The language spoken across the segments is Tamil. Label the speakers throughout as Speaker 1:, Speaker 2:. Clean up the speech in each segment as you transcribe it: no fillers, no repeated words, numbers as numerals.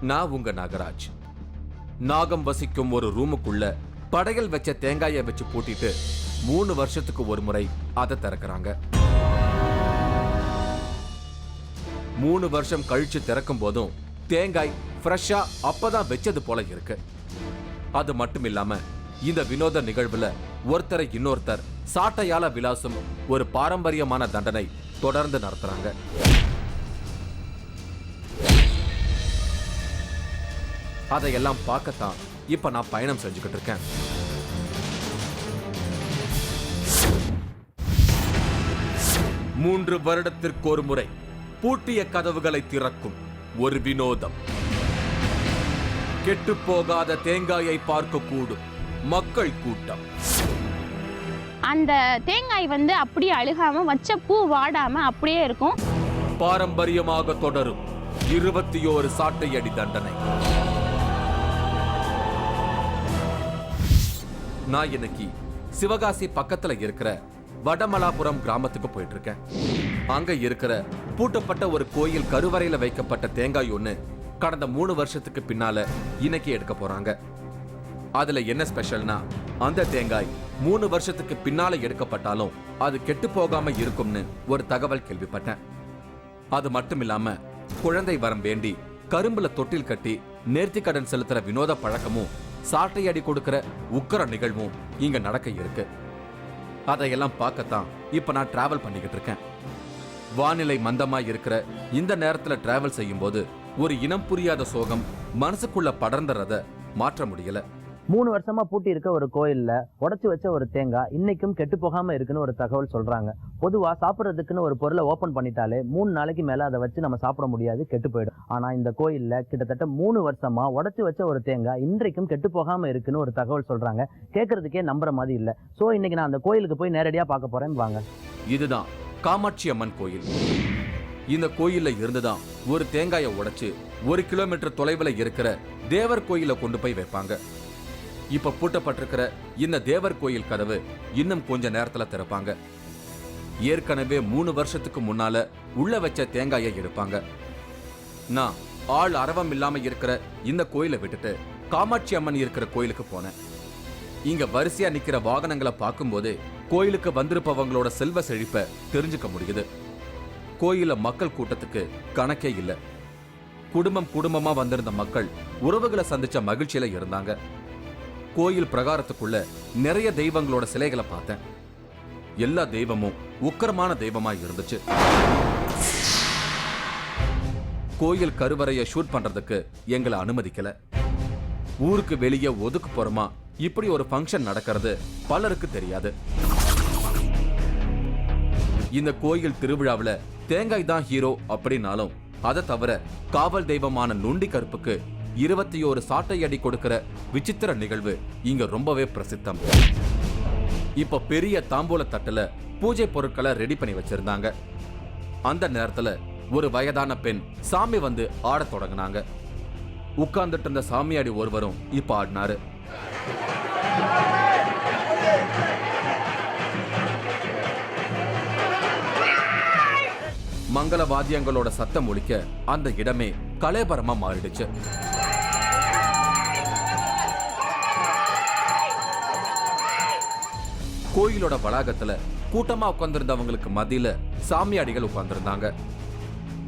Speaker 1: நான் உங்க நாகராஜ். நாகம் வசிக்கும் ஒரு ரூமுக்குள்ள படையல் வச்ச தேங்காயை வச்சு பூட்டிட்டு 3 வருஷத்துக்கு ஒரு முறை அதை திறக்கிறாங்க. 3 வருஷம் கழிச்சு திறக்கும் போதும் தேங்காய் ஃப்ரெஷ்ஷா அப்பதான் வச்சது போல இருக்கு. அது மட்டும் இல்லாம இந்த வினோத நிகழ்வுல ஒருத்தரை இன்னொருத்தர் சாட்டையால விலாசும் ஒரு பாரம்பரியமான தண்டனை தொடர்ந்து நடத்துறாங்க. அதையெல்லாம் பார்க்கத்தான் இப்ப நான் பயணம் செஞ்சுக்கிட்டு இருக்கேன். மூன்று வருடத்திற்கு ஒரு முறை பூட்டிய கதவுகளை திறக்கும் ஒரு வினோதம். கெட்டுப்போகாத தேங்காயை பார்க்கக்கூடும் மக்கள் கூட்டம்.
Speaker 2: அந்த தேங்காய் அப்படியே அழுகாம வச்ச பூ வாடாம அப்படியே இருக்கும்.
Speaker 1: பாரம்பரியமாக தொடரும் 21 சாட்டையடி தண்டனை. நான் இன்னைக்கு சிவகாசி பக்கத்துல இருக்கிற வடமலாபுரம் கிராமத்துக்கு போயிட்டு இருக்கேன். அங்க இருக்கிற பூட்டப்பட்ட ஒரு கோயில் கருவறையில வைக்கப்பட்ட தேங்காய் ஒண்ணு கடந்த 3 வருஷத்துக்கு பின்னால இன்னைக்கு எடுக்க போறாங்க. அதுல என்ன ஸ்பெஷல்னா, அந்த தேங்காய் 3 வருஷத்துக்கு பின்னால எடுக்கப்பட்டாலும் அது கெட்டு போகாம இருக்கும்னு ஒரு தகவல் கேள்விப்பட்டேன். அது மட்டும் இல்லாம குழந்தை வரம் வேண்டி கரும்புல தொட்டில் கட்டி நேர்த்தி கடன் செலுத்துற வினோத பழக்கமும் சாட்டையடி கொடுக்கிற உக்கர நிகழ்வும் இங்க நடக்க இருக்கு. அதையெல்லாம் பார்க்கத்தான் இப்ப நான் டிராவல் பண்ணிக்கிட்டு இருக்கேன். வானிலை மந்தமா இருக்கிற இந்த நேரத்துல டிராவல் செய்யும் போது ஒரு இனம் புரியாத சோகம் மனசுக்குள்ள படர்ந்தறத மாற்ற முடியல.
Speaker 3: 3 வருஷமா பூட்டி இருக்க ஒரு கோயில்ல உடைச்சு வச்ச ஒரு தேங்காய் இன்னைக்கும் கெட்டு போகாம இருக்குன்னு ஒரு தகவல் சொல்றாங்க. பொதுவா சாப்பிட்றதுக்குன்னு ஒரு பொருளை ஓபன் பண்ணிட்டாலே 3 நாளைக்கு மேல அதை வச்சு நம்ம சாப்பிட முடியாது, கெட்டு போயிடும். ஆனா இந்த கோயில்ல கிட்டத்தட்ட 3 வருஷமா உடைச்சு வச்ச ஒரு தேங்காய் இன்றைக்கும் கெட்டு போகாம இருக்குன்னு ஒரு தகவல் சொல்றாங்க. கேட்கறதுக்கே நம்புற மாதிரி இல்ல. சோ இன்னைக்கு நான் அந்த கோயிலுக்கு போய் நேரடியா பார்க்க போறேன் வாங்க.
Speaker 1: இதுதான் காமாட்சி அம்மன் கோயில். இந்த கோயில்ல இருந்துதான் ஒரு தேங்காயை உடைச்சு 1 கிலோமீட்டர் தொலைவில் இருக்கிற தேவர் கோயில கொண்டு போய் வைப்பாங்க. இப்ப பூட்டப்பட்டிருக்கிற இந்த தேவர் கோயில் கதவு இன்னும் கொஞ்ச நேரத்துல திறப்பாங்க. ஏற்கனவே 3 வருஷத்துக்கு முன்னால உள்ள வச்ச தேங்காயை எடுப்பாங்க. நான் ஆள் அரவம் இல்லாம இருக்கிற இந்த கோயிலை விட்டுட்டு காமாட்சி அம்மன் இருக்கிற கோயிலுக்கு போனேன். இங்க வரிசையா நிக்கிற வாகனங்களை பார்க்கும்போது கோயிலுக்கு வந்திருப்பவங்களோட செல்வ செழிப்பை தெரிஞ்சுக்க முடியுது. கோயில மக்கள் கூட்டத்துக்கு கணக்கே இல்லை. குடும்பமா வந்திருந்த மக்கள் உறவுகளை சந்திச்ச மகிழ்ச்சியில இருந்தாங்க. கோயில் பிரகாரத்துக்குள்ள நிறைய தெய்வங்களோட சிலைகளை பார்த்தேன். எல்லா தெய்வமும் உக்கரமான தெய்வமா இருந்துச்சு. கோயில் கருவறையை ஷூட் பண்றதுக்கு எங்களை அனுமதிக்கல. ஊருக்கு வெளியே ஒதுக்குப்புறமா இப்படி ஒரு ஃபங்க்ஷன் நடக்கிறது பலருக்கு தெரியாது. இந்த கோயில் திருவிழாவில் தேங்காய் தான் ஹீரோ அப்படின்னாலும் அதை தவிர காவல் தெய்வமான நொண்டி கருப்புக்கு 21 சாட்டையடி கொடுக்கிற விசித்திர நிகழ்வு இங்க ரொம்பவே பிரசித்தம். இப்ப பெரிய தாம்பூல தட்டுல பூஜை பொருட்களை ரெடி பண்ணி வச்சிருந்தாங்க. அந்த நேரத்துல ஒரு வயதான பெண் சாமி வந்து ஆடத் தொடங்கினாங்க. உட்கார்ந்துட்டு இருந்த சாமியாடி ஒருவரும் இப்ப ஆடினாரு. மங்கள வாத்தியங்களோட சத்தம் ஒலிக்க அந்த இடமே கலேபரமா மாறிடுச்சு. கோயிலோட வளாகத்துல கூட்டமா உட்கார்ந்திருந்தவங்களுக்கு மத்தியில சாமியாடிகள் உட்கார்ந்திருந்தாங்க.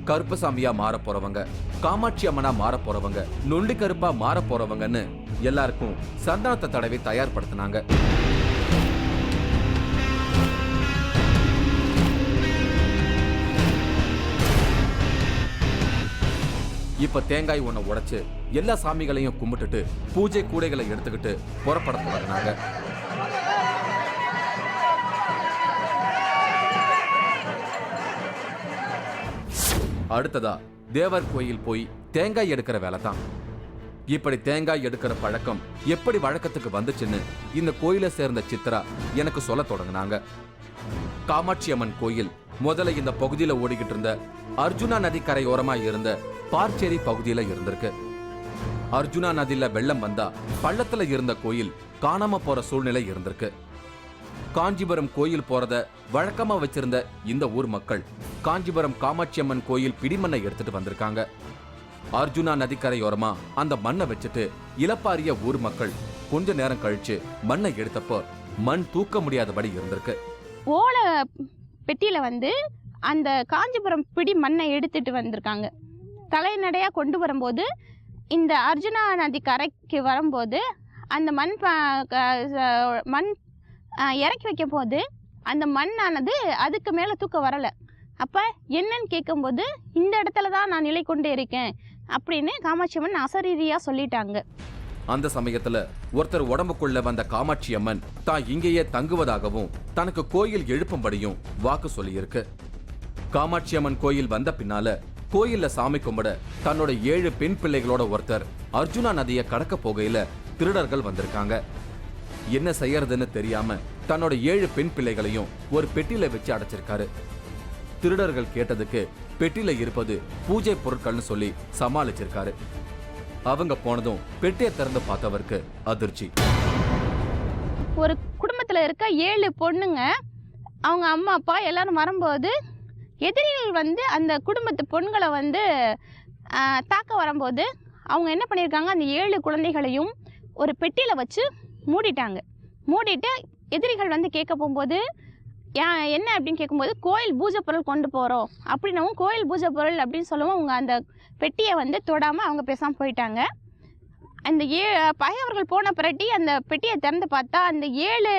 Speaker 1: கருப்பு சாமியா மாற போறவங்க, காமாட்சி அம்மனா மாற போறவங்க, நொண்டி கருப்பா மாற போறவங்கன்னு எல்லாருக்கும் சந்தனத்தை தடவை தயார்படுத்தினாங்க. இப்ப தேங்காய் ஒன்ன உடைச்சு எல்லா சாமிகளையும் கும்பிட்டுட்டு பூஜை கூடைகளை எடுத்துக்கிட்டு புறப்பட தொடங்கினாங்க. அடுத்ததா தேவர் கோயில் போய் தேங்காய் எடுக்கிற வேலை தான். இப்படி தேங்காய் எடுக்கிற பழக்கம் எப்படி வழக்கத்துக்கு வந்துச்சுன்னு இந்த கோயிலை சேர்ந்த சித்ரா எனக்கு சொல்ல தொடங்கினாங்க. காமாட்சி அம்மன் கோயில் முதல்ல இந்த பகுதியில ஓடிக்கிட்டு இருந்த அர்ஜுனா நதி கரையோரமா இருந்த பார்ச்சேரி பகுதியில இருந்திருக்கு. அர்ஜுனா நதியில வெள்ளம் வந்தா பள்ளத்துல இருந்த கோயில் காணாம போற சூழ்நிலை இருந்திருக்கு. காஞ்சிபுரம் கோயில் போறத வழக்கமா வச்சிருந்த இந்த ஊர் மக்கள் காஞ்சிபுரம் காமாட்சி அம்மன் கோயில் பிடிமண்ணை எடுத்துட்டு வந்திருக்காங்க. அர்ஜுனா நதிக்கரையோரமா அந்த மண்ணை வச்சுட்டு இலப்பாரிய ஊர் மக்கள் கொஞ்ச நேரம் கழிச்சு மண்ணை எடுத்தப்போ மண் தூக்க முடியாதபடி இருந்திருக்கு.
Speaker 2: ஓலை பெட்டியில வந்து அந்த காஞ்சிபுரம் பிடி மண்ணை எடுத்துட்டு வந்திருக்காங்க. தலைநடையா கொண்டு வரும்போது இந்த அர்ஜுனா நதி கரைக்கு வரும்போது அந்த மண் இறக்கி வைக்கும் போது அந்த மண்ணானது அதுக்கு மேலே தூக்க வரலை. அப்போ என்னன்னு கேட்கும்போது இந்த இடத்துல தான் நான் நிலை கொண்டு இருக்கேன் அப்படின்னு காமாட்சி அம்மன் அசரீரியாக சொல்லிட்டாங்க.
Speaker 1: அந்த சமயத்துல ஒருத்தர் உடம்புக்குள்ள வந்த காமாட்சி அம்மன் தான் இங்கேயே தங்குவதாகவும் தனக்கு கோயில் எழுப்பும்படியும் வாக்கு சொல்லியிருக்கு. காமாட்சி அம்மன் கோயில் வந்த பின்னால கோயில்ல சாமி கும்பிட தன்னோட 7 பெண் பிள்ளைகளோட ஒருத்தர் அர்ஜுனா நதியை கடக்க போகையில திருடர்கள் வந்திருக்காங்க. என்ன செய்யறதுன்னு தெரியாம தன்னோட 7 பெண் பிள்ளைகளையும் ஒரு பெட்டியில வச்சு அடைச்சிருக்காரு. திருடர்கள் கேட்டதுக்கு பெட்டியில இருப்பது பூஜை பொருட்கள்னு சொல்லி சமாளிச்சிருக்காரு. அவங்க போனதும் பெட்டியை திறந்து பார்த்தவருக்கு அதிர்ச்சி.
Speaker 2: ஒரு குடும்பத்தில் இருக்க 7 பொண்ணுங்க, அவங்க அம்மா அப்பா எல்லாரும் வரும்போது எதிரிகள் வந்து அந்த குடும்பத்து பொண்களை வந்து தாக்க வரும்போது அவங்க என்ன பண்ணியிருக்காங்க, அந்த 7 குழந்தைகளையும் ஒரு பெட்டியில் வச்சு மூடிட்டாங்க. மூடிட்டு எதிரிகள் வந்து கேட்க போகும்போது என்ன அப்படின்னு கேட்கும்போது கோயில் பூஜை பொருள் கொண்டு போகிறோம் அப்படின்னவும் கோயில் பூஜை பொருள் அப்படின்னு சொல்லவும் அவங்க அந்த பெட்டியை வந்து தொடாமல் அவங்க பேசாமல் போயிட்டாங்க. அந்த பகைவர்கள் போன பிறட்டி அந்த பெட்டியை திறந்து பார்த்தா அந்த 7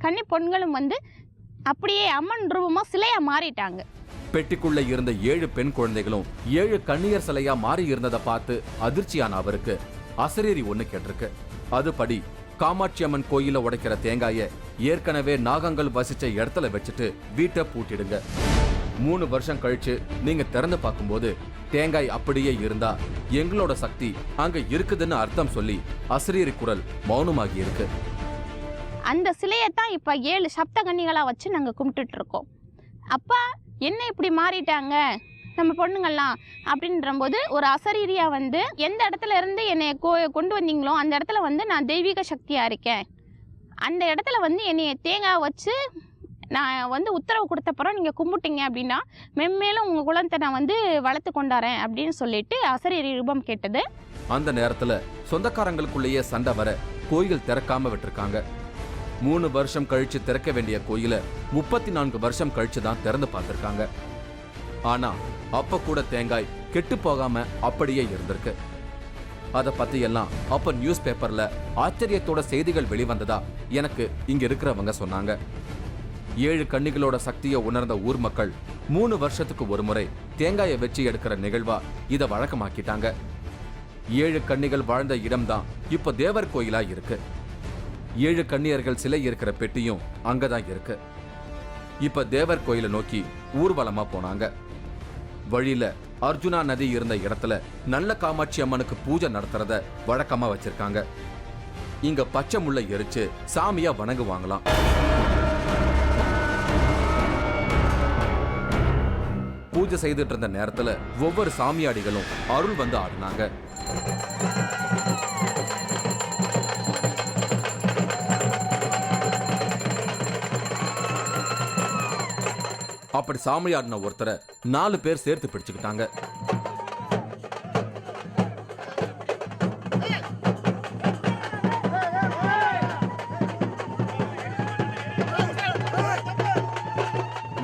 Speaker 2: கன்னி பொண்களும் வந்து அப்படியே அம்மன் ரூபமாக சிலையாக மாறிட்டாங்க.
Speaker 1: பெட்டிக்குள்ள இருந்த 7 பெண் குழந்தைகளும் 7 கன்னியர் சிலையா மாறி இருந்ததை பார்த்து அதிர்ச்சியான அவருக்கு அசரீரி ஒண்ணு கேட்டிருக்கு. அதுபடி காமாட்சி அம்மன் கோயில உடைக்கிற தேங்காயை ஏற்கனவே நாகங்கள் வசிச்ச இடத்துல வச்சுட்டு வீட்டை பூட்டிடுங்க. 3 வருஷம் கழிச்சு நீங்க திறந்து பார்க்கும்போது தேங்காய் அப்படியே இருந்தா எங்களோட சக்தி அங்க இருக்குதுன்னு அர்த்தம் சொல்லி அசரீரி குரல் மௌனமாகி இருக்கு.
Speaker 2: அந்த சிலையத்தான் இப்ப 7 சப்த கன்னிகளா வச்சு நாங்க கும்பிட்டுட்டு இருக்கோம். அப்பா என்ன இப்படி மாறிட்டாங்க நம்ம பொண்ணுங்கள்லாம் அப்படின்ற போது ஒரு அசரீரியா வந்து எந்த இடத்துல இருந்து என்னை கொண்டு வந்தீங்களோ அந்த இடத்துல வந்து நான் தெய்வீக சக்தியா இருக்கேன், அந்த இடத்துல வந்து என்னைய தேங்காய் வச்சு நான் வந்து உத்தரவு கொடுத்தப்பறம் நீங்கள் கும்பிட்டீங்க அப்படின்னா மென்மேலும் உங்கள் குலத்தை நான் வந்து வளர்த்து கொண்டாரேன் அப்படின்னு சொல்லிட்டு அசரீரி ரூபம் கேட்டது.
Speaker 1: அந்த நேரத்துல சொந்தக்காரங்களுக்குள்ளேயே சண்டை வர கோயில் திறக்காம விட்டுருக்காங்க. 3 வருஷம் கழிச்சு திறக்க வேண்டிய கோயில 34 வருஷம் கழிச்சு தான் திறந்து பார்த்திருக்காங்க. ஆனா அப்ப கூட தேங்காய் கெட்டு போகாம அப்படியே இருந்திருக்கு. அதை பத்தி எல்லாம் அப்ப நியூஸ் பேப்பர்ல ஆச்சரியத்தோட செய்திகள் வெளிவந்ததா எனக்கு இங்க இருக்கிறவங்க சொன்னாங்க. 7 கன்னிகளோட சக்தியை உணர்ந்த ஊர் மக்கள் 3 வருஷத்துக்கு ஒரு முறை தேங்காயை வச்சு எடுக்கிற நிகழ்வா இதை வழக்கமாக்கிட்டாங்க. 7 கன்னிகள் வாழ்ந்த இடம்தான் இப்ப தேவர் கோயிலா இருக்கு. 7 கன்னியர்கள் சிலை இருக்கிற பெட்டியும் அங்கதான் இருக்கு. இப்ப தேவர் கோயிலை நோக்கி ஊர்வலமா போனாங்க. வழியில அர்ஜுனா நதி இருந்த இடத்துல நல்ல காமாட்சி அம்மனுக்கு பூஜை நடத்துறத வழக்கமா வச்சிருக்காங்க. இங்க பச்சை முல்லை எரிச்சு சாமியா வணங்குவாங்களாம். பூஜை செய்துட்டு இருந்த நேரத்துல ஒவ்வொரு சாமியாடிகளும் அருள் வந்து ஆடினாங்க. அப்படி சாமியாடின ஒருத்தரை 4 பேர் சேர்த்து பிடிச்சுக்கிட்டாங்க.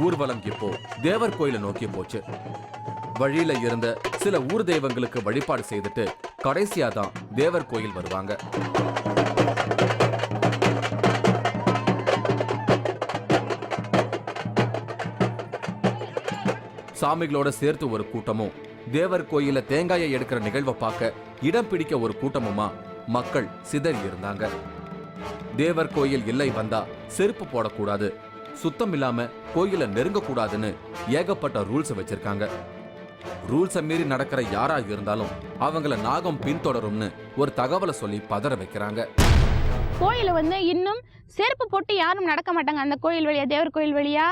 Speaker 1: ஊர்வலம் இப்போ தேவர் கோயிலை நோக்கி போச்சு. வழியில இருந்த சில ஊர் தெய்வங்களுக்கு வழிபாடு செய்துட்டு கடைசியா தான் தேவர் கோயில் வருவாங்க. சாமிகளோட சேர்த்து ஒரு கூட்டமும் தேவர் கோயில தேங்காயை எடுக்கிற நிகழ்வை பார்க்க இடம் பிடிக்க ஒரு கூட்டமுமா மக்கள் சிதறி இருந்தாங்க. தேவர் கோயில் இல்லை வந்தா செருப்பு போடக்கூடாது, சுத்தம் இல்லாம கோயில நெருங்க கூடாதுன்னு ஏகப்பட்ட ரூல்ஸ் வச்சிருக்காங்க. ரூல்ஸை மீறி நடக்கிற யாரா இருந்தாலும் அவங்கள நாகம் பின்தொடரும்னு ஒரு தகவலை சொல்லி பதற வைக்கிறாங்க.
Speaker 2: கோயில வந்து இன்னும் செருப்பு போட்டு யாரும் நடக்க மாட்டாங்க. அந்த கோயில் வழியா, தேவர் கோயில் வழியா,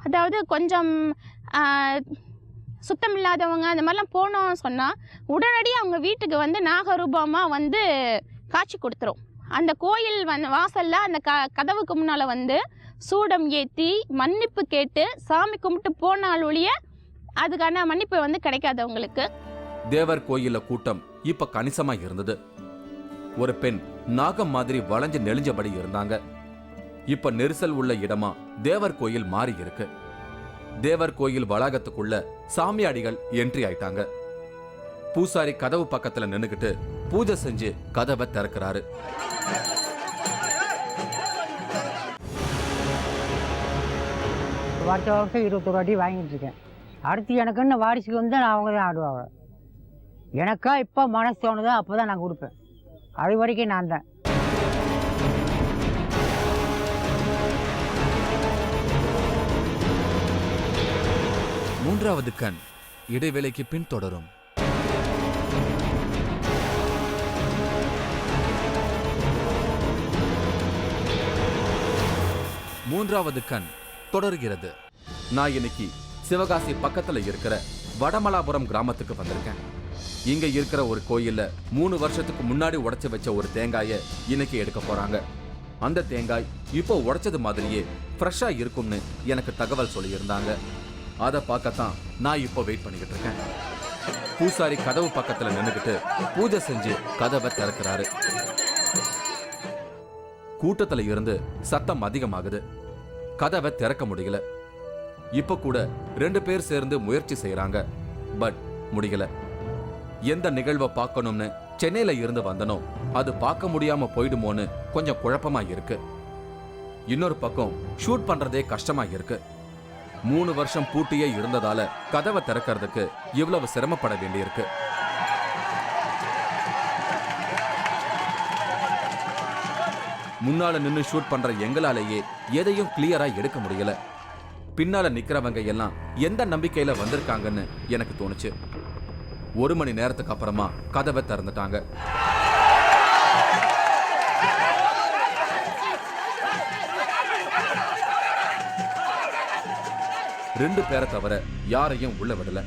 Speaker 2: அதாவது கொஞ்சம் சுத்தம் இல்லாதவங்க அந்த மாதிரிலாம் போனோம்னு சொன்னால் உடனடியாக அவங்க வீட்டுக்கு வந்து நாகரூபமாக வந்து காட்சி கொடுத்துரும். அந்த கோயில் வாசலில் அந்த கதவுக்கு முன்னால் வந்து சூடம் ஏற்றி மன்னிப்பு கேட்டு சாமி கும்பிட்டு போனால் ஒழிய அதுக்கான மன்னிப்பு வந்து கிடைக்காது அவங்களுக்கு.
Speaker 1: தேவர் கோயில்ல கூட்டம் இப்ப கணிசமா இருந்தது. ஒரு பெண் நாகம் மாதிரி வளைஞ்சு நெளிஞ்சபடி இருந்தாங்க. இப்ப நெரிசல் உள்ள இடமா தேவர் கோயில் மாறி இருக்கு. தேவர் கோயில் வளாகத்துக்குள்ள சாமியாடிகள் என்ட்ரி ஆயிட்டாங்க. பூசாரி கதவு பக்கத்துல நின்னுகிட்டு பூஜை செஞ்சு கதவை திறக்கிறாரு.
Speaker 4: வருஷம் 21 அடி வாங்கிட்டு இருக்கேன். அடுத்து எனக்குன்னு வாரிசுக்கு வந்து நான் அவங்க தான் ஆடுவாங்க. எனக்கா இப்போ மனசு தோணுதோ அப்போ தான் நான் கொடுப்பேன். அது வரைக்கும் நான் தான்.
Speaker 1: மூன்றாவது கண் இடைவேளைக்கு பின் தொடரும். மூன்றாவது கண் தொடர்கிறது. நான் இன்னைக்கு சிவகாசி பக்கத்துல இருக்கிற வடமலாபுரம் கிராமத்துக்கு வந்திருக்கேன். இங்க இருக்கிற ஒரு கோயில்ல 3 வருஷத்துக்கு முன்னாடி உடைச்சு வச்ச ஒரு தேங்காயை இன்னைக்கு எடுக்க போறாங்க. அந்த தேங்காய் இப்போ உடைச்சது மாதிரியே ஃப்ரெஷ்ஷா இருக்கும்னு எனக்கு தகவல் சொல்லியிருந்தாங்க. அதை பார்க்கத்தான் நான் இப்போ வெயிட் பண்ணிக்கிட்டு இருக்கேன். பூசாரி கதவு பக்கத்துல நின்னுக்கிட்டு பூஜை செஞ்சு கதவை திறக்கிறாரு. கூட்டத்துல இருந்து சத்தம் அதிகமாகுது. கதவை திறக்க முடியல. இப்ப கூட 2 பேர் சேர்ந்து முயற்சி செய்யறாங்க. பட் முடியல. எந்த நிகழ்வை பார்க்கணும்னு சென்னையில இருந்து வந்தனோ அது பார்க்க முடியாம போயிடுமோன்னு கொஞ்சம் குழப்பமா இருக்கு. இன்னொரு பக்கம் ஷூட் பண்றதே கஷ்டமா இருக்கு. 3 வருஷம் பூட்டியே இருந்ததால கதவை திறக்கிறதுக்கு இவ்வளவு சிரமப்பட வேண்டியிருக்கு. முன்னால நின்னு ஷூட் பண்ற எங்களாலேயே எதையும் கிளியரா எடுக்க முடியல. பின்னால நிக்கிறவங்க எல்லாம் எந்த நம்பிக்கையில வந்திருக்காங்கன்னு எனக்கு தோணுச்சு. 1 மணி நேரத்துக்கு அப்புறமா கதவை திறந்துட்டாங்க. ரெண்டு பேரை தவிர யாரையும் உள்ள விடல.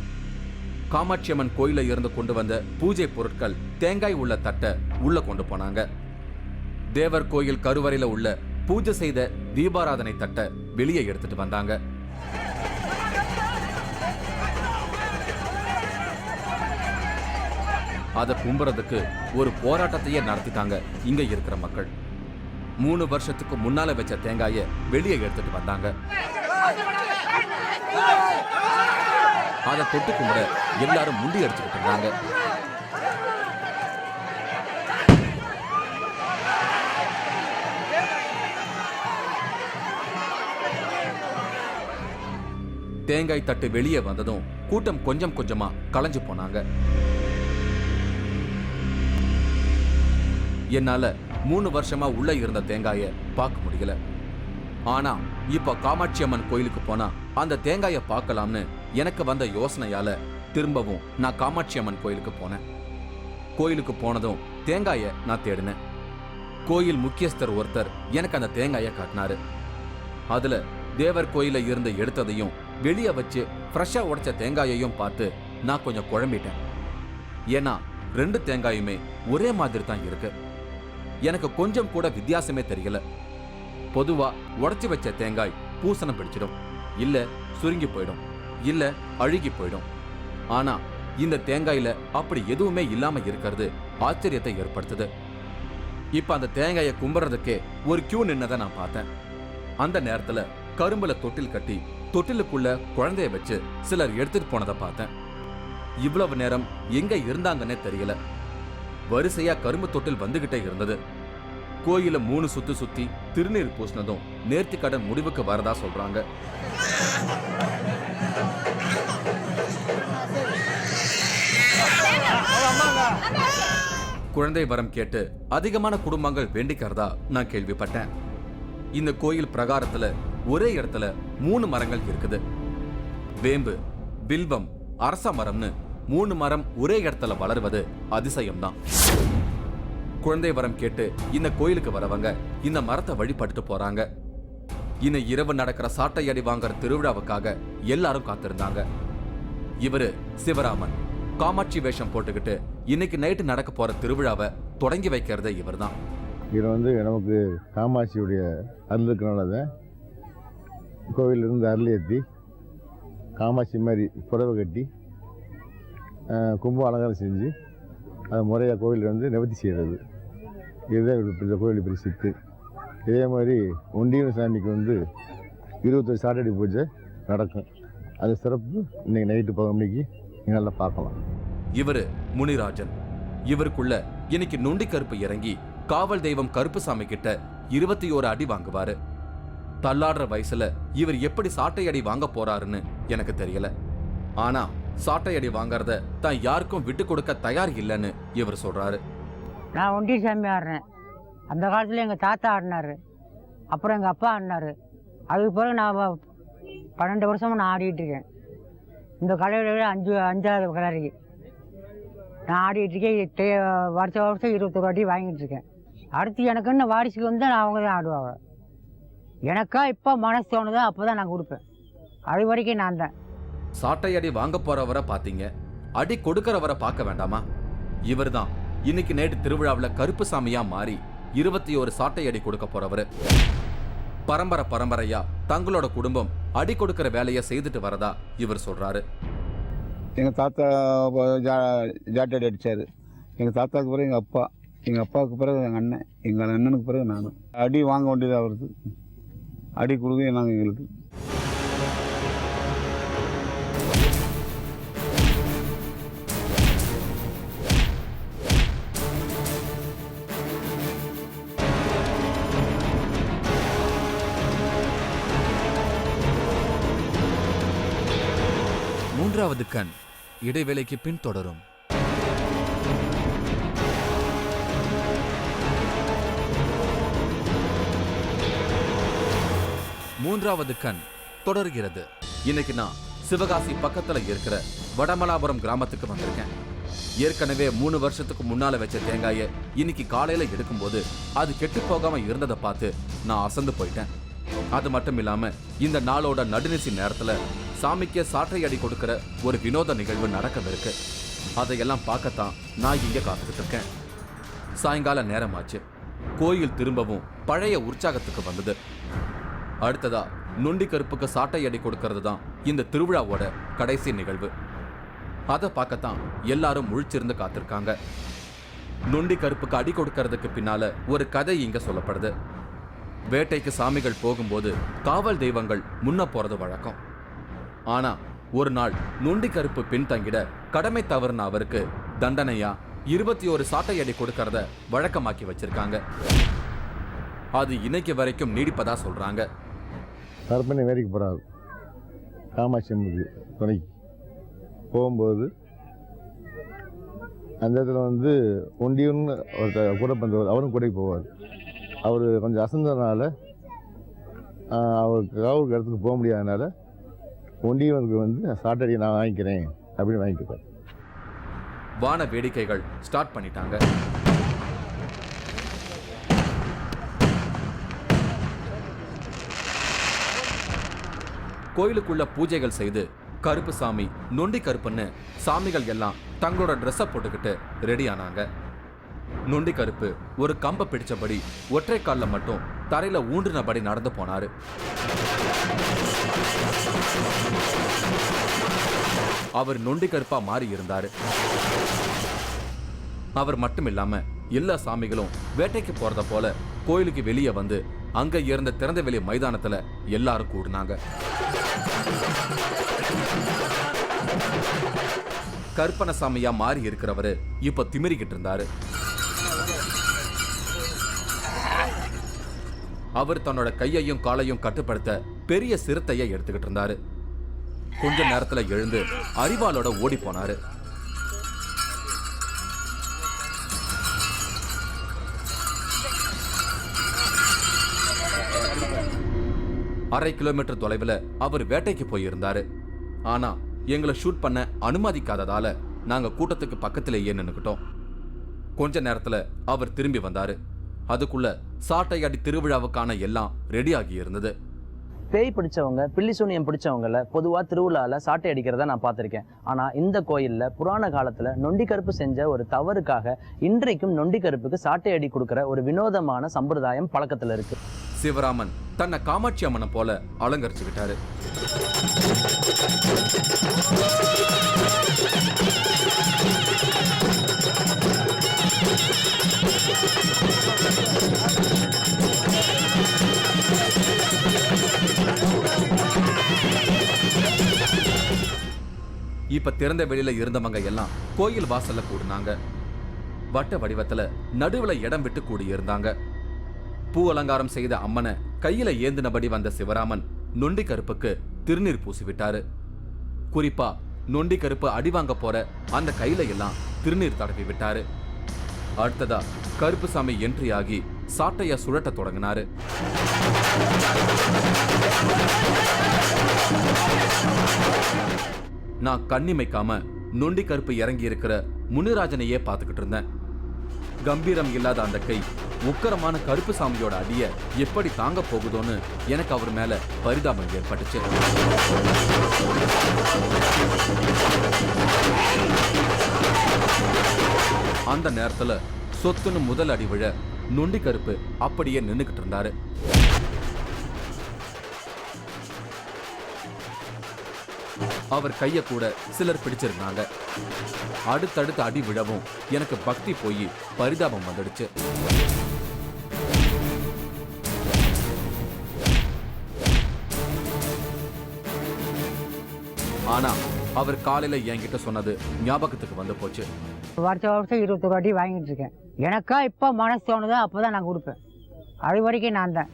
Speaker 1: காமாட்சியம்மன் கோயில இருந்து கொண்டு வந்த பூஜை பொருட்கள் தேங்காய் உள்ள தட்டை உள்ள கொண்டு போனாங்க. தேவர் கோயில் கருவறையில உள்ள பூஜை செய்த தீபாராதனை தட்டை வெளியே எடுத்துட்டு வந்தாங்க. அதை கும்புறதுக்கு ஒரு போராட்டத்தையே நடத்திட்டாங்க இங்க இருக்கிற மக்கள். 3 வருஷத்துக்கு முன்னால வச்ச தேங்காயை வெளியே எடுத்துட்டு வந்தாங்க. அதை தொட்டு கும்பிட எல்லாரும் முண்டி அடிச்சுக்கிட்டு இருந்தாங்க. தேங்காய் தட்டு வெளியே வந்ததும் கூட்டம் கொஞ்சம் கொஞ்சமா கலைஞ்சு போனாங்க. என்னால 3 வருஷமா உள்ள இருந்த தேங்காயை பார்க்க முடியல. ஆனா இப்ப காமாட்சி அம்மன் கோயிலுக்கு போனா அந்த தேங்காயை பார்க்கலாம்னு எனக்கு வந்த யோசனையால திரும்பவும் நான் காமாட்சி அம்மன் கோயிலுக்கு போனேன். கோயிலுக்கு போனதும் தேங்காயை நான் தேடினேன். கோயில் முக்கியஸ்தர் ஒருத்தர் எனக்கு அந்த தேங்காயை காட்டினாரு. அதுல தேவர் கோயில இருந்து எடுத்ததையும் வெளியே வச்சு ஃப்ரெஷ்ஷா உடைச்ச தேங்காயையும் பார்த்து நான் கொஞ்சம் குழம்பிட்டேன். ஏன்னா 2 தேங்காயுமே ஒரே மாதிரி தான் இருக்கு. எனக்கு கொஞ்சம் கூட வித்தியாசமே தெரியல. பொதுவா உடைச்சு வச்ச தேங்காய் பூசணம் பிடிச்சிடும், இல்ல சுருங்கி போயிடும், இல்ல அழுகி போயிடும். ஆனா இந்த தேங்காயில அப்படி எதுவுமே இல்லாம இருக்கிறது ஆச்சரியத்தை ஏற்படுத்துது. இப்ப அந்த தேங்காயை கும்புறதுக்கே ஒரு கியூ நின்னதை நான் பார்த்தேன். அந்த நேரத்துல கரும்புல தொட்டில் கட்டி தொட்டிலுக்குள்ள குழந்தைய வச்சு சிலர் எடுத்துட்டு போனதை பார்த்தேன். இவ்வளவு நேரம் எங்க இருந்தாங்கன்னே தெரியல. வரிசையா கரும்பு தொட்டில் வந்துகிட்டே இருந்தது. கோயில 3 சுத்து சுத்தி திருநீர் பூசினதும் நேர்த்தி கடன் முடிவுக்கு வரதா சொல்றாங்க. குழந்தை வரம் கேட்டு அதிகமான குடும்பங்கள் வேண்டிக்கிறதா நான் கேள்விப்பட்டேன். இந்த கோயில் பிரகாரத்துல ஒரே இடத்துல 3 மரங்கள் இருக்குது. வேம்பு, வில்வம், அரச மரம்னு 3 மரம் ஒரே இடத்துல வளர்வது அதிசயம்தான். குழந்தை வரம் கேட்டு இந்த கோயிலுக்கு வரவங்க இந்த மரத்தை வழிபட்டுட்டு போறாங்க. இன்னும் இரவு நடக்கிற சாட்டை அடி வாங்குற திருவிழாவுக்காக எல்லாரும் காத்திருந்தாங்க. இவரு சிவராமன் காமாட்சி வேஷம் போட்டுக்கிட்டு இன்னைக்கு நைட்டு நடக்க போற திருவிழாவை தொடங்கி வைக்கிறதே இவர் தான்.
Speaker 5: இது நமக்கு காமாட்சியுடைய அருள் இருக்கிறனால கோவிலிருந்து அருள் ஏற்றி காமாட்சி மாதிரி புடவை கட்டி கும்பம் அலங்காரம் செஞ்சு அதை முறையாக கோவில் வந்து நிவர்த்தி செய்கிறது. இதுதான் இந்த கோவில் பிரசித்து. இதே மாதிரி ஒண்டியூர் சாமிக்கு வந்து 21 சாட்டர்டே பூஜை நடக்கும். அது சிறப்பு. இன்னைக்கு நைட்டு 10 மணிக்கு நீங்கள் நல்லா பார்க்கலாம்.
Speaker 1: இவர் முனிராஜன். இவருக்குள்ள இன்னைக்கு நொண்டி கருப்பு இறங்கி காவல் தெய்வம் கருப்புசாமி கிட்ட 21 அடி வாங்குவாரு. தள்ளாடுற வயசுல இவர் எப்படி சாட்டை அடி வாங்க போறாருன்னு எனக்கு தெரியல. ஆனா சாட்டை அடி வாங்கறத தான் யாருக்கும் விட்டு கொடுக்க தயார் இல்லைன்னு இவர் சொல்றாரு.
Speaker 4: நான் ஒண்டி சாமி ஆடுறேன். அந்த காலத்தில் எங்கள் தாத்தா ஆடினார், அப்புறம் எங்கள் அப்பா ஆடினார். அதுக்கு பிறகு நான் 12 வருஷமாக நான் ஆடிட்டு இருக்கேன். இந்த கலையோட 5வது கலருக்கு நான் ஆடிட்டு இருக்கேன். வருஷம் 21 அடி வாங்கிட்டு இருக்கேன். அடுத்து எனக்குன்னு வாரிசுக்கு வந்து அவங்க தான் ஆடுவாங்க. எனக்கா இப்போ மனசு தோணுதோ அப்போ தான் நான் கொடுப்பேன். அது வரைக்கும் நான் தான்.
Speaker 1: சாட்டை அடி வாங்க போறவரை பாத்தீங்க, அடி கொடுக்கறவரை பார்க்க வேண்டாமா? இவர் தான் இன்னைக்கு நேற்று திருவிழாவில் கருப்புசாமியா மாறி 21 சாட்டை அடி கொடுக்க போறவரு. பரம்பரையா தங்களோட குடும்பம் அடி கொடுக்கிற வேலையை செய்துட்டு வரதா இவர் சொல்றாரு.
Speaker 6: எங்கள் தாத்தா ஜாட்டடி அடித்தார். எங்கள் தாத்தாவுக்கு பிறகு எங்கள் அப்பா, எங்கள் அப்பாவுக்கு பிறகு எங்கள் அண்ணன், எங்கள் அண்ணனுக்கு பிறகு நான். அடி வாங்க வேண்டியதாக வருது. அடி கொடுக்க நாங்கள் எங்களுக்கு.
Speaker 1: மூன்றாவது கண் இடைவேளைக்கு பின் தொடரும். மூன்றாவது கண் தொடர்கிறது. இன்னைக்கு நான் சிவகாசி பக்கத்துல இருக்கிற வடமலாபுரம் கிராமத்துக்கு வந்திருக்கேன். ஏற்கனவே 3 வருஷத்துக்கு முன்னால வச்ச தேங்காயை இன்னைக்கு காலையில எடுக்கும்போது அது கெட்டு போகாம இருந்ததை பார்த்து நான் அசந்து போயிட்டேன். அது மட்டும் இல்லாம இந்த நாளோட நடுநிசி நேரத்துல சாமிக்கு சாட்டை அடி கொடுக்கிற ஒரு வினோத நிகழ்வு நடக்கவிருக்கு. அதையெல்லாம் பார்க்கத்தான் நான் இங்க காத்துக்கிட்டு இருக்கேன். சாயங்கால நேரமாச்சு. கோயில் திரும்பவும் பழைய உற்சாகத்துக்கு வந்தது. அடுத்ததா நொண்டி கருப்புக்கு சாட்டை அடி கொடுக்கறது தான் இந்த திருவிழாவோட கடைசி நிகழ்வு. அதை பார்க்கத்தான் எல்லாரும் முழிச்சிருந்து காத்திருக்காங்க. நொண்டி கருப்புக்கு அடி கொடுக்கறதுக்கு பின்னால ஒரு கதை இங்க சொல்லப்படுது. வேட்டைக்கு சாமிகள் போகும்போது காவல் தெய்வங்கள் முன்ன போறது வழக்கம். ஆனா ஒரு நாள் நொண்டி கருப்பு பின்தங்கிட கடமை தவறுன அவருக்கு தண்டனையா 21 சாட்டை அடி கொடுக்கறத வழக்கமாக்கி வச்சிருக்காங்க. அது இன்னைக்கு வரைக்கும் நீடிப்பதா சொல்றாங்க.
Speaker 5: கருப்பனை வேலைக்கு போகிறாரு. காமாட்சி அம்மனுக்கு துணைக்கு போகும்போது அந்த இடத்துல வந்து ஒண்டியூர்னு ஒருத்தர் கூட பந்தவர், அவரும் கூடைக்கு போவார். அவர் கொஞ்சம் அசந்ததுனால அவருக்கு காவலுக்கு இடத்துக்கு போக முடியாதனால ஒண்டியூருக்கு வந்து சாட்டடியை நான் வாங்கிக்கிறேன் அப்படின்னு வாங்கிக்குவார்.
Speaker 1: வான வேடிக்கைகள் ஸ்டார்ட் பண்ணிட்டாங்க. கோயிலுக்குள்ள பூஜைகள் செய்து கருப்புசாமி நொண்டி கருப்புன்னு சாமிகள் எல்லாம் தங்களோட ட்ரெஸ்ஸை போட்டுக்கிட்டு ரெடி ஆனாங்க. நொண்டி கருப்பு ஒரு கம்பை பிடிச்சபடி ஒற்றை காலில் மட்டும் தரையில ஊன்றினபடி நடந்து போனாரு. அவர் நொண்டி கருப்பா மாறி இருந்தாரு. அவர் மட்டும் இல்லாம எல்லா சாமிகளும் வேட்டைக்கு போறத போல கோயிலுக்கு வெளியே வந்து அங்க இருந்த திறந்த வெளி மைதானத்துல எல்லாரும் கூடினாங்க. கருப்பணசாமியா மாறி இருக்கிறவரு இப்ப திமிரிக்கிட்டு இருந்தாரு. அவர் தன்னோட கையையும் காலையும் கட்டுப்படுத்த பெரிய சிறுத்தையை எடுத்துக்கிட்டு இருந்தாரு. கொஞ்ச நேரத்துல எழுந்து அரிவாளோட ஓடி போனாரு. அரை கிலோமீட்டர் தொலைவில் அவர் வேட்டைக்கு போயிருந்தாரு. ஆனா எங்களை ஷூட் பண்ண அனுமதிக்காததால நாங்க கூட்டத்துக்கு பக்கத்திலேயே நின்னுக்கிட்டோம். கொஞ்ச நேரத்துல அவர் திரும்பி வந்தாரு. அதுக்குள்ள சாட்டை அடி திருவிழாவுக்கான எல்லாம் ரெடி ஆகி இருந்தது.
Speaker 3: பேய் பிடிச்சவங்க, பில்லி சூனியம் பிடிச்சவங்கள பொதுவாக திருவிழாவில் சாட்டை அடிக்கிறத நான் பார்த்துருக்கேன். ஆனால் இந்த கோயிலில் புராண காலத்தில் நொண்டி கருப்பு செஞ்ச ஒரு தவறுக்காக இன்றைக்கும் நொண்டி கருப்புக்கு சாட்டை அடி கொடுக்குற ஒரு வினோதமான சம்பிரதாயம் பழக்கத்தில் இருக்கு.
Speaker 1: சிவராமன் தன்னை காமாட்சி அம்மனை போல அலங்கரிச்சுக்கிட்டாரு. இப்ப திறந்த வெளியில இருந்தவங்க எல்லாம் கோயில் வாசல்ல கூடினாங்க. வட்ட வடிவத்துல நடுவுல இடம் விட்டு கூடி இருந்தாங்க. பூ அலங்காரம் செய்த அம்மனை கையில ஏந்தினபடி வந்த சிவராமன் நொண்டி கருப்புக்கு திருநீர் பூசி விட்டாரு. குறிப்பா நொண்டி கருப்பு அடி வாங்க போற அந்த கையில எல்லாம் திருநீர் தடவி விட்டாரு. அடுத்ததா கருப்புசாமி என்ட்ரி ஆகி சாட்டைய சுழட்ட தொடங்கினாரு. நான் கண்ணிமைக்காம நொண்டி கருப்பு இறங்கி இருக்கிற முனிராஜனையே பார்த்துக்கிட்டு இருந்தேன். கம்பீரம் இல்லாத அந்த கை உக்கரமான கருப்புசாமியோட அடிய எப்படி தாங்க போகுதோன்னு எனக்கு அவர் மேல பரிதாபம் ஏற்பட்டுச்சு. அந்த நேரத்துல சொத்துன்னு முதல் அடி விழ நொண்டி கருப்பு அப்படியே நின்னுக்கிட்டு இருந்தாரு. அவர் கைய கூட சிலர் பிடிச்சிருந்தாங்க. அடுத்தடுத்த அடி விழவும் எனக்கு பக்தி போய் பரிதாபம் வந்துடுச்சு. ஆனா அவர் காலையில என்கிட்ட சொன்னது ஞாபகத்துக்கு வந்து போச்சு.
Speaker 4: வருஷம் 21 அடி வாங்கிட்டு இருக்கேன். எனக்கா இப்போ மனசு தோணுதோ அப்போதான் நான் கொடுப்பேன். அது வரைக்கும் நான் தான்.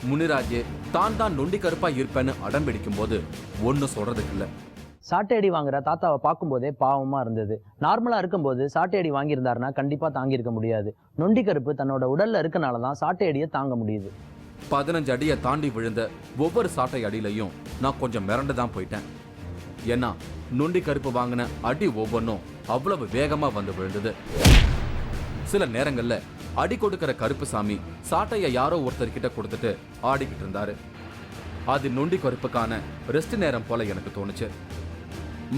Speaker 1: முனிராஜே தான் நொண்டி கருப்பா இருப்பேன்னு அடம் பிடிக்கும் போது ஒன்னும் சொல்றதுக்கு இல்ல.
Speaker 3: சாட்டை அடி வாங்குற தாத்தாவை பார்க்கும்போதே பாவமா இருந்தது. நார்மலா இருக்கும்போது சாட்டை அடி வாங்கியிருந்தாருன்னா கண்டிப்பா தாங்கியிருக்க முடியாது. நொண்டி கருப்பு தன்னோட உடல்ல இருக்கனாலதான் சாட்டை அடியை தாங்க முடியுது.
Speaker 1: 15 அடியை தாண்டி விழுந்த ஒவ்வொரு சாட்டை அடியிலையும் நான் கொஞ்சம் மிரண்டுதான் போயிட்டேன். ஏன்னா நொண்டி கருப்பு வாங்கின அடி ஒவ்வொன்றும் அவ்வளவு வேகமா வந்து விழுந்தது. சில நேரங்கள்ல அடி கொடுக்கிற கருப்புசாமி சாட்டைய யாரோ ஒருத்தர்கிட்ட கொடுத்துட்டு ஆடிக்கிட்டு இருந்தாரு. அது நொண்டி கருப்புக்கான ரெஸ்ட் நேரம் போல எனக்கு தோணுச்சு.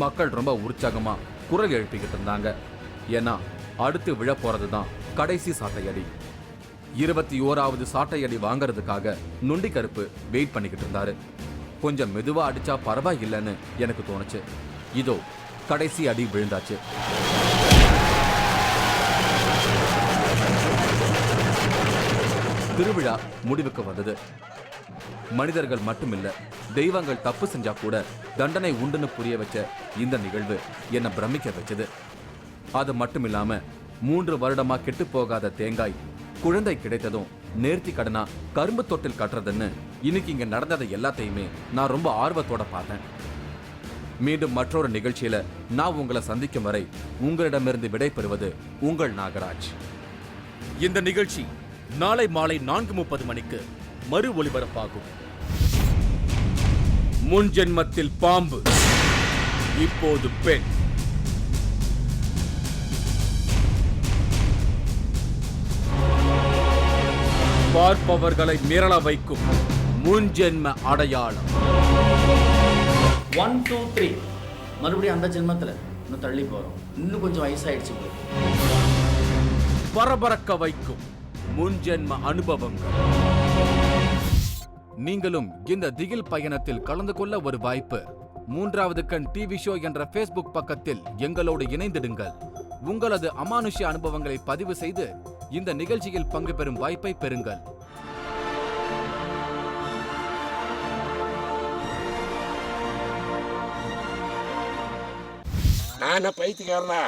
Speaker 1: மக்கள் ரொம்ப உற்சாகமா குரல் எழுப்பிக்கிட்டு இருந்தாங்க. ஏன்னா அடுத்து விழ போறதுதான் கடைசி சாட்டையடி. 21வது சாட்டையடி வாங்கறதுக்காக நொண்டி கருப்பு வெயிட் பண்ணிக்கிட்டு இருந்தாரு. கொஞ்சம் மெதுவா அடிச்சா பரவாயில்லைன்னு எனக்கு தோணுச்சு. இதோ கடைசி அடி விழுந்தாச்சு. திருவிழா முடிவுக்கு வந்தது. மனிதர்கள் மட்டுமில்ல, தெய்வங்கள் தப்பு செஞ்சா கூட தண்டனை உண்டுன்னு புரிய வச்ச இந்த நிகழ்வு என்னை பிரமிக்க வச்சது. அது மட்டும் இல்லாம 3 வருடமா கெட்டு போகாத தேங்காய் குழந்தை கிடைத்ததும் நேர்த்தி கடனா கரும்பு தொட்டில் கட்டுறதுன்னு இன்னைக்கு இங்க நடந்ததை எல்லாத்தையுமே நான் ரொம்ப ஆர்வத்தோட பார்த்தேன். மீண்டும் மற்றொரு நிகழ்ச்சியில நான் உங்களை சந்திக்கும் வரை உங்களிடமிருந்து விடை பெறுவது உங்கள் நாகராஜ். இந்த நிகழ்ச்சி நாளை மாலை 4:30 மணிக்கு மறு ஒளிபரப்பாகும். முன் ஜென்மத்தில் பாம்பு, இப்போது பெண். பார்ப்பவர்களை மிரள வைக்கும் முன் ஜென்ம அடையாளம்.
Speaker 7: 1 2 3 மறுபடியும் அந்த ஜென்மத்தில் இன்னும் தள்ளி போகிறோம். இன்னும் கொஞ்சம் வயசாயிடுச்சு உங்களுக்கு.
Speaker 1: பரபரக்க வைக்கும் முன் ஜென்ம அனுபவங்கள். நீங்களும் இந்த திகில் பயணத்தில் கலந்து கொள்ள ஒரு வாய்ப்பு. 3வது கண் டிவி ஷோ என்ற Facebook பக்கத்தில் எங்களோடு இணைந்திடுங்கள். உங்களது அமானுஷ்ய அனுபவங்களை பதிவு செய்து இந்த நிகழ்ச்சியில் பங்கு பெறும் வாய்ப்பை பெறுங்கள்.
Speaker 8: நான் பைத்தியக்காரனா?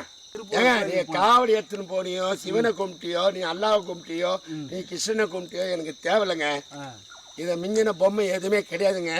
Speaker 8: ஏங்க, நீ காவடி எடுத்துன்னு போனியோ, சிவனை கும்பிட்டியோ, நீ அல்லாவை கும்பிட்டியோ, நீ கிருஷ்ணனை கும்பிட்டியோ, எனக்கு தேவையில்லைங்க. இதை மிஞ்சின பொம்மை எதுவுமே கிடையாதுங்க.